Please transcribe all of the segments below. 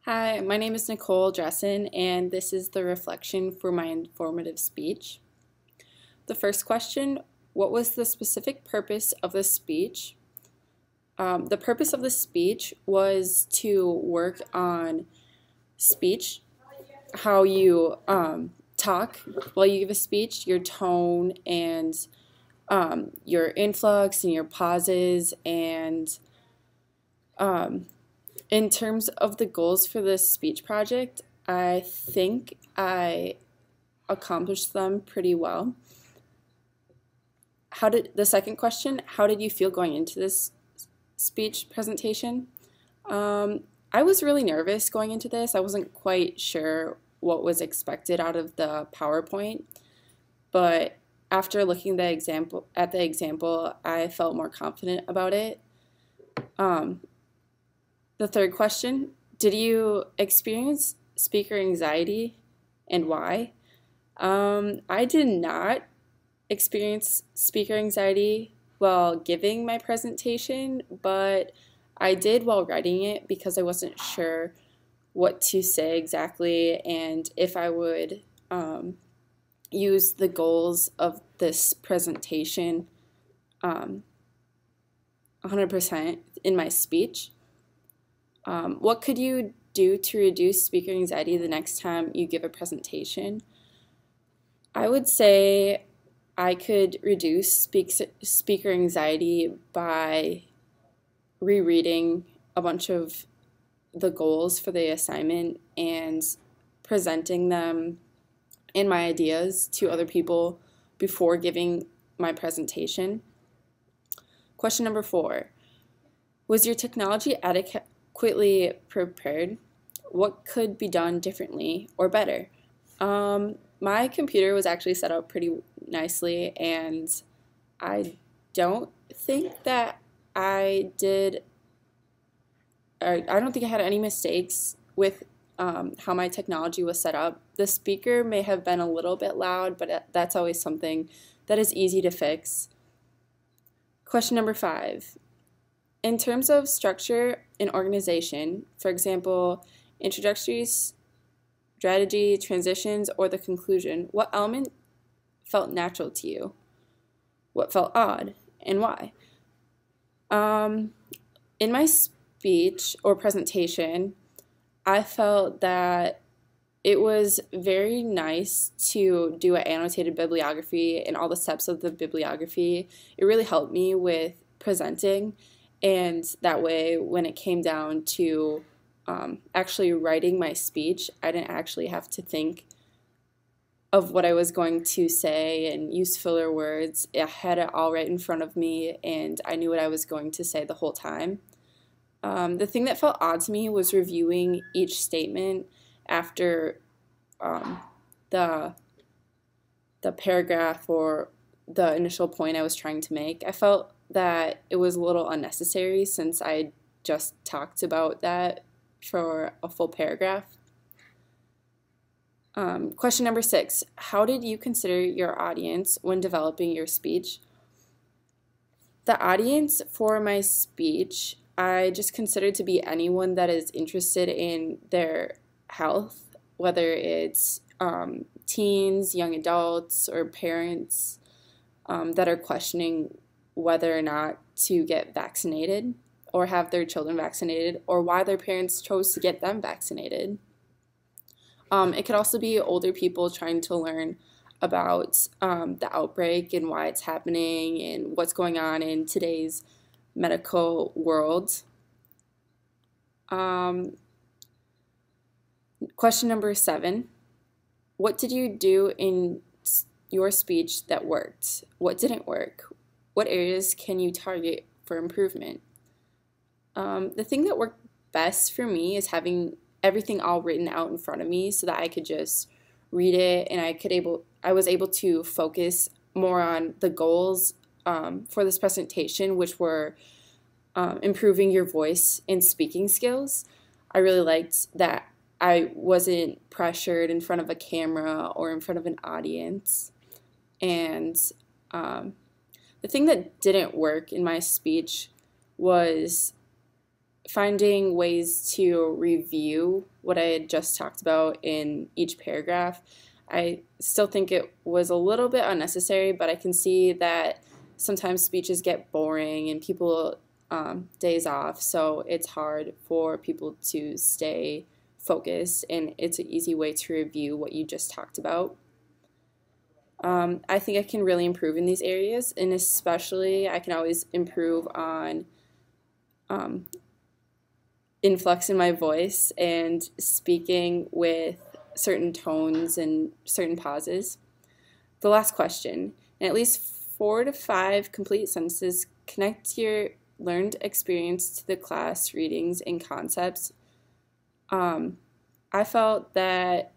Hi, my name is Nicole Dressen, and this is the reflection for my informative speech. The first question, what was the specific purpose of the speech? The purpose of the speech was to work on speech, how you talk while you give a speech, your tone, and your influx and your pauses, and in terms of the goals for this speech project, I think I accomplished them pretty well. The second question, how did you feel going into this speech presentation? I was really nervous going into this. I wasn't quite sure what was expected out of the PowerPoint, but after looking at the example, I felt more confident about it. The third question, did you experience speaker anxiety and why? I did not experience speaker anxiety while giving my presentation, but I did while writing it because I wasn't sure what to say exactly and if I would use the goals of this presentation 100% in my speech. What could you do to reduce speaker anxiety the next time you give a presentation? I would say I could reduce speaker anxiety by rereading a bunch of the goals for the assignment and presenting them and my ideas to other people before giving my presentation. Question number 4. Was your technology adequately prepared? What could be done differently or better? My computer was actually set up pretty nicely, and I don't think that I don't think I had any mistakes with how my technology was set up. The speaker may have been a little bit loud, but that's always something that is easy to fix. Question number 5. In terms of structure and organization, for example, introductories, strategy, transitions, or the conclusion, what element felt natural to you? What felt odd, and why? In my speech or presentation, I felt that it was very nice to do an annotated bibliography and all the steps of the bibliography. It really helped me with presenting, and that way when it came down to actually writing my speech, I didn't actually have to think of what I was going to say and use filler words. I had it all right in front of me, and I knew what I was going to say the whole time. The thing that felt odd to me was reviewing each statement after the paragraph or the initial point I was trying to make. I felt that it was a little unnecessary since I just talked about that for a full paragraph. Question number 6, how did you consider your audience when developing your speech? The audience for my speech, I just considered to be anyone that is interested in their health, whether it's teens, young adults, or parents that are questioning whether or not to get vaccinated or have their children vaccinated, or why their parents chose to get them vaccinated. It could also be older people trying to learn about the outbreak and why it's happening and what's going on in today's medical world. Question number 7, what did you do in your speech that worked? What didn't work? What areas can you target for improvement? The thing that worked best for me is having everything all written out in front of me so that I could just read it, and I was able to focus more on the goals for this presentation, which were improving your voice and speaking skills. I really liked that I wasn't pressured in front of a camera or in front of an audience. And the thing that didn't work in my speech was finding ways to review what I had just talked about in each paragraph. I still think it was a little bit unnecessary, but I can see that sometimes speeches get boring and people days off, so it's hard for people to stay focused, and it's an easy way to review what you just talked about. I think I can really improve in these areas, and especially I can always improve on influx in my voice and speaking with certain tones and certain pauses. The last question: in at least 4 to 5 complete sentences, connect your learned experience to the class readings and concepts. I felt that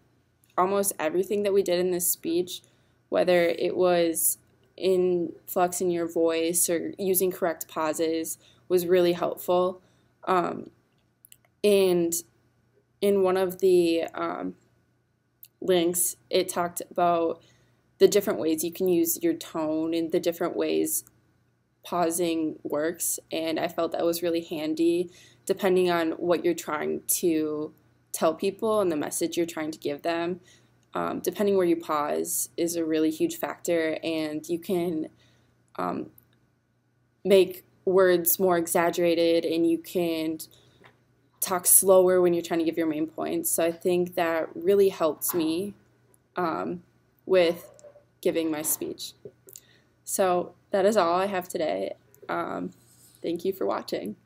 almost everything that we did in this speech, whether it was influxing your voice or using correct pauses, was really helpful. And in one of the links, it talked about the different ways you can use your tone and the different ways pausing works, and I felt that was really handy depending on what you're trying to tell people and the message you're trying to give them. Depending where you pause is a really huge factor, and you can make words more exaggerated, and you can talk slower when you're trying to give your main points. So I think that really helped me with giving my speech. So that is all I have today. Thank you for watching.